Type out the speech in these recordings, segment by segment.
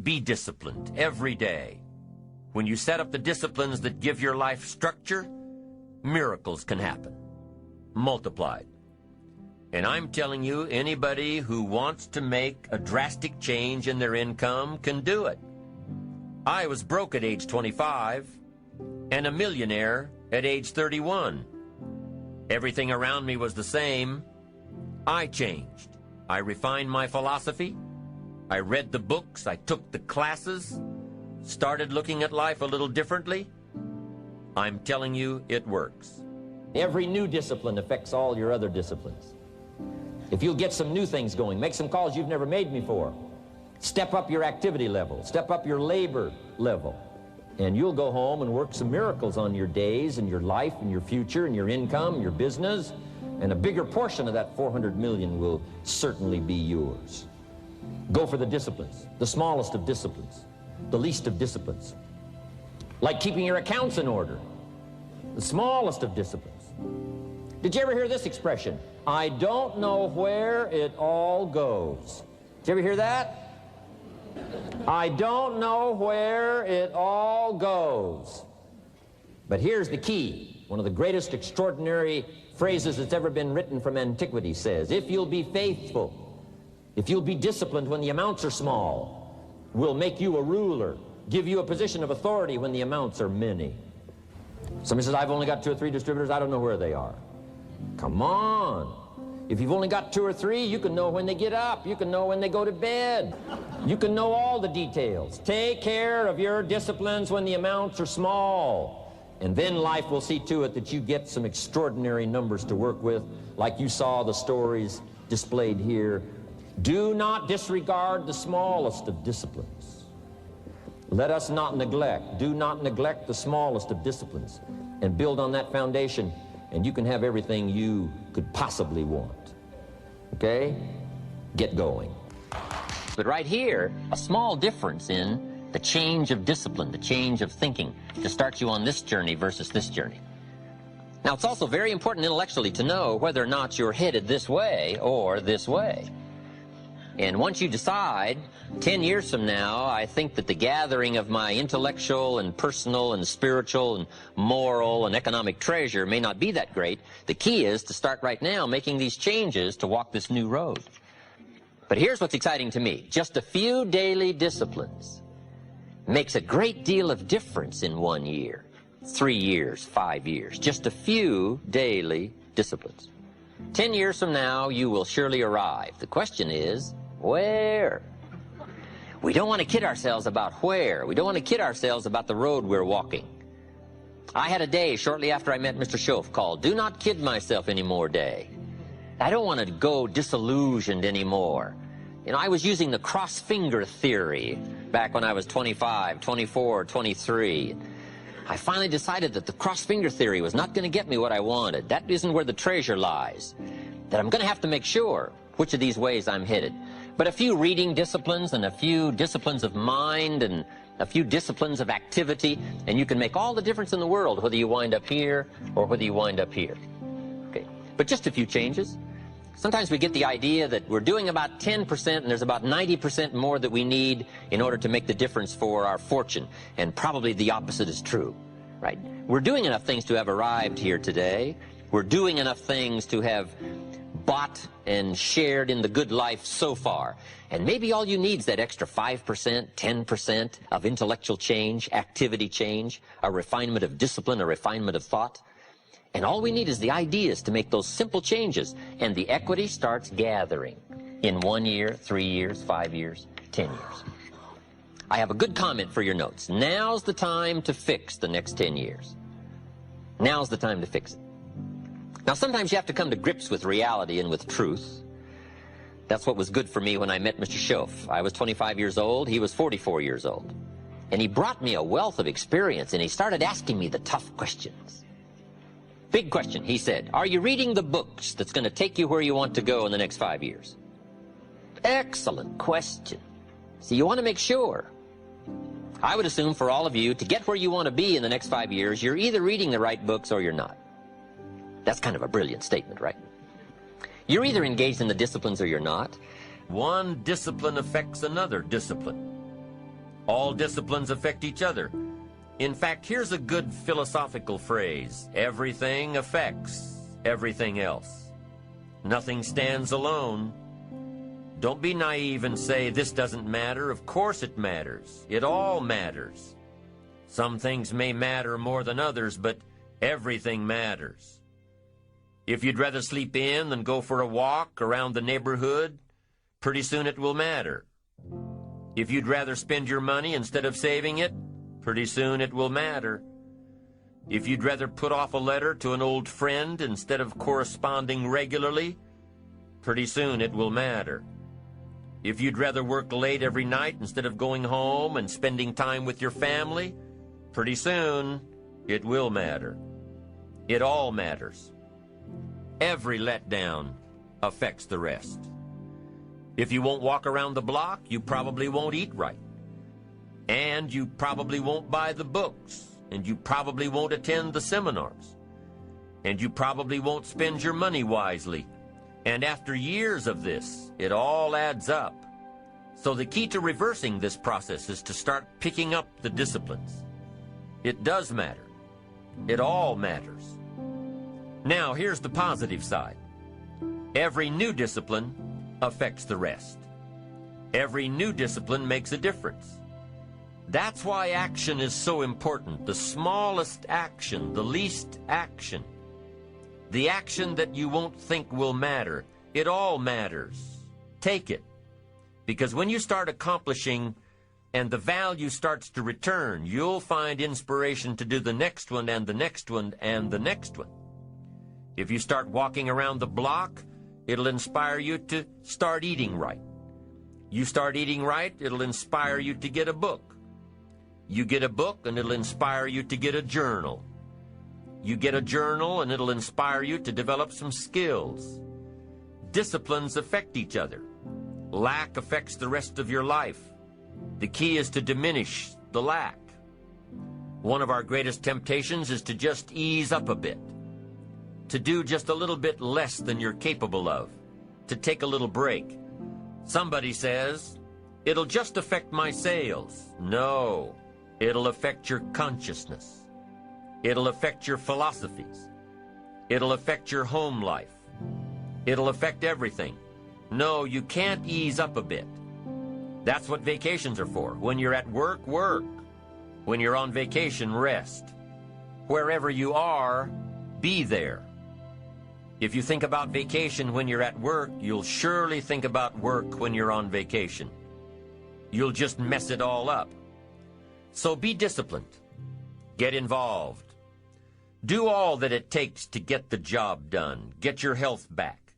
Be disciplined every day. When you set up the disciplines that give your life structure, miracles can happen, multiplied. And I'm telling you, anybody who wants to make a drastic change in their income can do it. I was broke at age 25 and a millionaire at age 31. Everything around me was the same. I changed. I refined my philosophy. I read the books. I took the classes. Started looking at life a little differently. I'm telling you, it works. Every new discipline affects all your other disciplines. If you'll get some new things going, make some calls you've never made before, step up your activity level, step up your labor level, and you'll go home and work some miracles on your days and your life and your future and your income, your business, and a bigger portion of that 400 million will certainly be yours. Go for the disciplines, the smallest of disciplines, the least of disciplines. Like keeping your accounts in order, the smallest of disciplines. Did you ever hear this expression? I don't know where it all goes. Did you ever hear that? I don't know where it all goes. But here's the key. One of the greatest extraordinary phrases that's ever been written from antiquity says, if you'll be faithful, if you'll be disciplined when the amounts are small, we'll make you a ruler, give you a position of authority when the amounts are many. Somebody says, I've only got 2 or 3 distributors, I don't know where they are. Come on. If you've only got 2 or 3, you can know when they get up. You can know when they go to bed. You can know all the details. Take care of your disciplines when the amounts are small. And then life will see to it that you get some extraordinary numbers to work with, like you saw the stories displayed here. Do not disregard the smallest of disciplines. Let us not neglect. Do not neglect the smallest of disciplines, and build on that foundation, and you can have everything you could possibly want. Okay? Get going. But right here, a small difference in the change of discipline, the change of thinking, to start you on this journey versus this journey. Now, it's also very important intellectually to know whether or not you're headed this way or this way. And once you decide, 10 years from now, I think that the gathering of my intellectual and personal and spiritual and moral and economic treasure may not be that great, the key is to start right now making these changes to walk this new road. But here's what's exciting to me. Just a few daily disciplines makes a great deal of difference in 1 year, 3 years, 5 years. Just a few daily disciplines. 10 years from now, you will surely arrive. The question is, where? We don't want to kid ourselves about where. We don't want to kid ourselves about the road we're walking. I had a day shortly after I met Mr. Schoaf called Do Not Kid Myself Anymore Day. I don't want to go disillusioned anymore. You know, I was using the cross-finger theory back when I was 25, 24, 23. I finally decided that the cross-finger theory was not going to get me what I wanted. That isn't where the treasure lies. That I'm going to have to make sure which of these ways I'm headed. But a few reading disciplines and a few disciplines of mind and a few disciplines of activity, and you can make all the difference in the world whether you wind up here or whether you wind up here. Okay, but just a few changes. Sometimes we get the idea that we're doing about 10% and there's about 90% more that we need in order to make the difference for our fortune. And probably the opposite is true, right? We're doing enough things to have arrived here today. We're doing enough things to have bought and shared in the good life so far. And maybe all you need is that extra 5%, 10% of intellectual change, activity change, a refinement of discipline, a refinement of thought. And all we need is the ideas to make those simple changes, and the equity starts gathering in 1 year, 3 years, 5 years, 10 years. I have a good comment for your notes. Now's the time to fix the next 10 years. Now's the time to fix it. Now, sometimes you have to come to grips with reality and with truth. That's what was good for me when I met Mr. Schoaf. I was 25 years old, he was 44 years old. And he brought me a wealth of experience, and he started asking me the tough questions. Big question, he said, are you reading the books that's going to take you where you want to go in the next 5 years? Excellent question. See, you want to make sure. I would assume for all of you, to get where you want to be in the next 5 years, you're either reading the right books or you're not. That's kind of a brilliant statement, right? You're either engaged in the disciplines or you're not. One discipline affects another discipline. All disciplines affect each other. In fact, here's a good philosophical phrase: everything affects everything else. Nothing stands alone. Don't be naive and say, this doesn't matter. Of course it matters. It all matters. Some things may matter more than others, but everything matters. If you'd rather sleep in than go for a walk around the neighborhood, pretty soon it will matter. If you'd rather spend your money instead of saving it, pretty soon it will matter. If you'd rather put off a letter to an old friend instead of corresponding regularly, pretty soon it will matter. If you'd rather work late every night instead of going home and spending time with your family, pretty soon it will matter. It all matters. Every letdown affects the rest. If you won't walk around the block, you probably won't eat right. And you probably won't buy the books, and you probably won't attend the seminars, and you probably won't spend your money wisely. And after years of this, it all adds up. So the key to reversing this process is to start picking up the disciplines. It does matter. It all matters. Now, here's the positive side. Every new discipline affects the rest. Every new discipline makes a difference. That's why action is so important. The smallest action, the least action. The action that you won't think will matter. It all matters. Take it. Because when you start accomplishing and the value starts to return, you'll find inspiration to do the next one and the next one and the next one. If you start walking around the block, it'll inspire you to start eating right. You start eating right, it'll inspire you to get a book. You get a book, and it'll inspire you to get a journal. You get a journal, and it'll inspire you to develop some skills. Disciplines affect each other. Lack affects the rest of your life. The key is to diminish the lack. One of our greatest temptations is to just ease up a bit, to do just a little bit less than you're capable of, to take a little break. Somebody says, it'll just affect my sales. No. It'll affect your consciousness. It'll affect your philosophies. It'll affect your home life. It'll affect everything. No, you can't ease up a bit. That's what vacations are for. When you're at work, work. When you're on vacation, rest. Wherever you are, be there. If you think about vacation when you're at work, you'll surely think about work when you're on vacation. You'll just mess it all up. So be disciplined. Get involved. Do all that it takes to get the job done. Get your health back.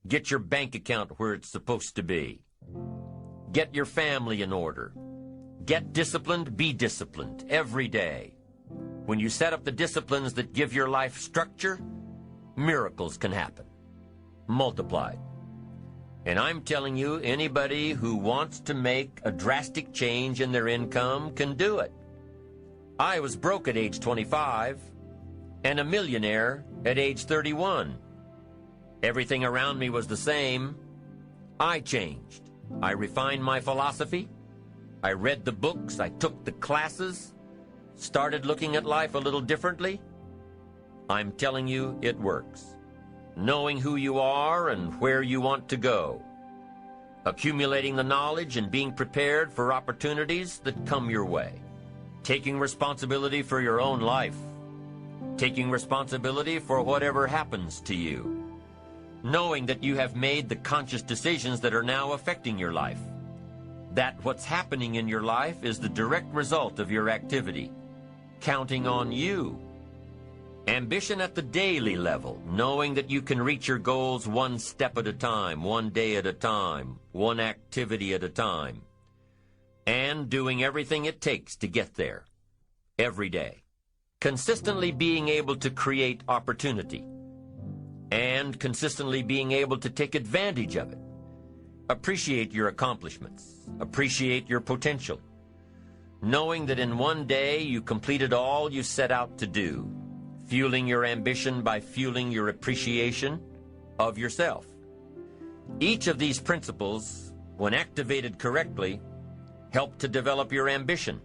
Get your bank account where it's supposed to be. Get your family in order. Get disciplined, be disciplined every day. When you set up the disciplines that give your life structure, miracles can happen. Multiplied. And I'm telling you, anybody who wants to make a drastic change in their income can do it. I was broke at age 25 and a millionaire at age 31. Everything around me was the same. I changed. I refined my philosophy. I read the books. I took the classes. Started looking at life a little differently. I'm telling you, it works. Knowing who you are and where you want to go. Accumulating the knowledge and being prepared for opportunities that come your way. Taking responsibility for your own life. Taking responsibility for whatever happens to you. Knowing that you have made the conscious decisions that are now affecting your life. That what's happening in your life is the direct result of your activity. Counting on you. Ambition at the daily level, knowing that you can reach your goals one step at a time, one day at a time, one activity at a time. And doing everything it takes to get there, every day. Consistently being able to create opportunity. And consistently being able to take advantage of it. Appreciate your accomplishments. Appreciate your potential. Knowing that in one day you completed all you set out to do. Fueling your ambition by fueling your appreciation of yourself. Each of these principles, when activated correctly, help to develop your ambition,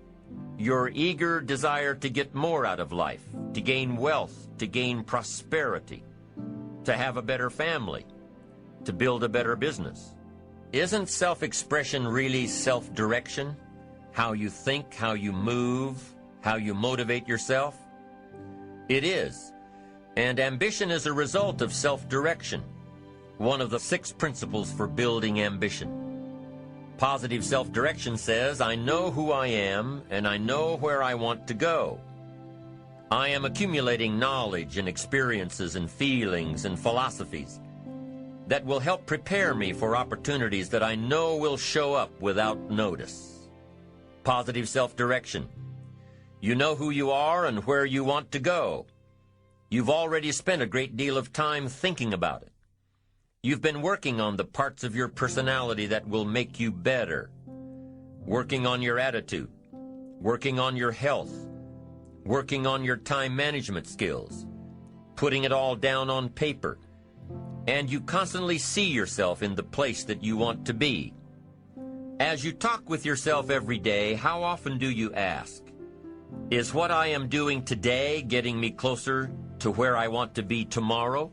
your eager desire to get more out of life, to gain wealth, to gain prosperity, to have a better family, to build a better business. Isn't self-expression really self-direction? How you think, how you move, how you motivate yourself? It is. And ambition is a result of self-direction, one of the 6 principles for building ambition. Positive self-direction says, I know who I am and I know where I want to go. I am accumulating knowledge and experiences and feelings and philosophies that will help prepare me for opportunities that I know will show up without notice. Positive self-direction. You know who you are and where you want to go. You've already spent a great deal of time thinking about it. You've been working on the parts of your personality that will make you better, working on your attitude, working on your health, working on your time management skills, putting it all down on paper, and you constantly see yourself in the place that you want to be. As you talk with yourself every day, how often do you ask, is what I am doing today getting me closer to where I want to be tomorrow?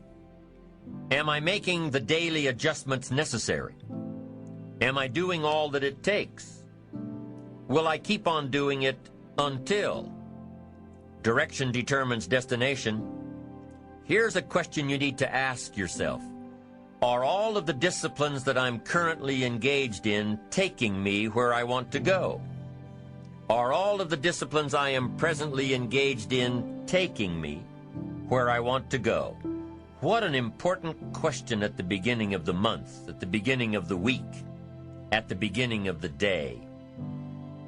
Am I making the daily adjustments necessary? Am I doing all that it takes? Will I keep on doing it until? Direction determines destination. Here's a question you need to ask yourself. Are all of the disciplines that I'm currently engaged in taking me where I want to go? Are all of the disciplines I am presently engaged in taking me where I want to go? What an important question at the beginning of the month, at the beginning of the week, at the beginning of the day.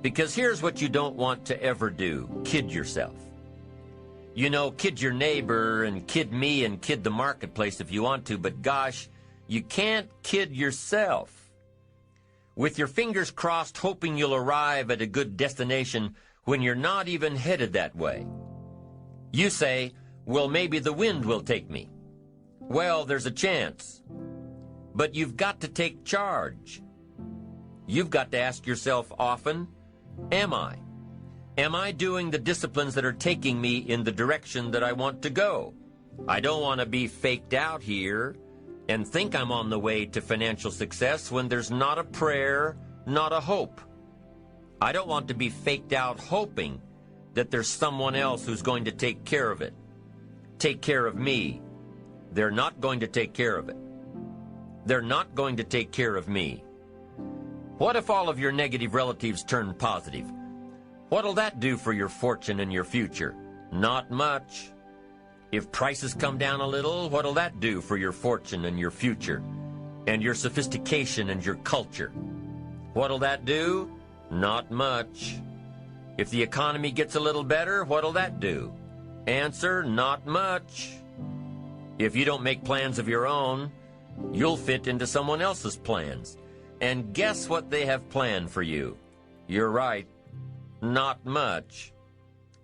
Because here's what you don't want to ever do: kid yourself. You know, kid your neighbor and kid me and kid the marketplace if you want to, but gosh, you can't kid yourself. With your fingers crossed hoping you'll arrive at a good destination when you're not even headed that way. You say, well, maybe the wind will take me. Well, there's a chance. But you've got to take charge. You've got to ask yourself often, am I? Am I doing the disciplines that are taking me in the direction that I want to go? I don't want to be faked out here and think I'm on the way to financial success when there's not a prayer, not a hope. I don't want to be faked out hoping that there's someone else who's going to take care of it, take care of me. They're not going to take care of it. They're not going to take care of me. What if all of your negative relatives turn positive? What'll that do for your fortune and your future? Not much. If prices come down a little, what'll that do for your fortune and your future, and your sophistication and your culture? What'll that do? Not much. If the economy gets a little better, what'll that do? Answer, not much. If you don't make plans of your own, you'll fit into someone else's plans. And guess what they have planned for you? You're right. Not much.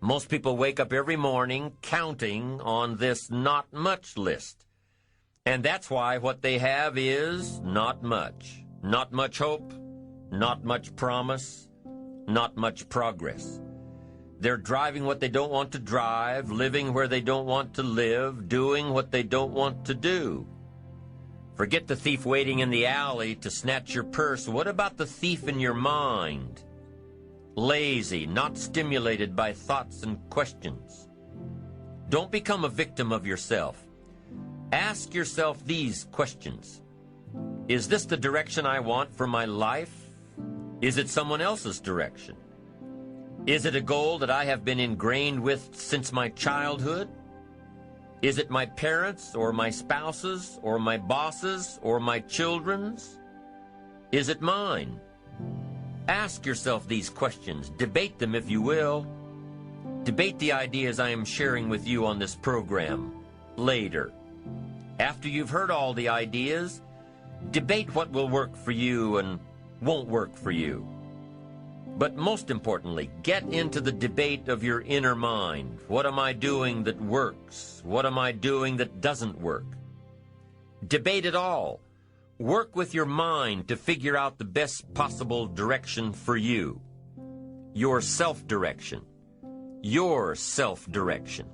Most people wake up every morning counting on this not much list. And that's why what they have is not much. Not much hope, not much promise, not much progress. They're driving what they don't want to drive, living where they don't want to live, doing what they don't want to do. Forget the thief waiting in the alley to snatch your purse. What about the thief in your mind? Lazy, not stimulated by thoughts and questions. Don't become a victim of yourself. Ask yourself these questions. Is this the direction I want for my life? Is it someone else's direction? Is it a goal that I have been ingrained with since my childhood? Is it my parents' or my spouse's or my boss's or my children's? Is it mine? Ask yourself these questions. Debate them if you will. Debate the ideas I am sharing with you on this program later. After you've heard all the ideas, debate what will work for you and won't work for you. But most importantly, get into the debate of your inner mind. What am I doing that works? What am I doing that doesn't work? Debate it all. Work with your mind to figure out the best possible direction for you. Your self-direction. Your self-direction.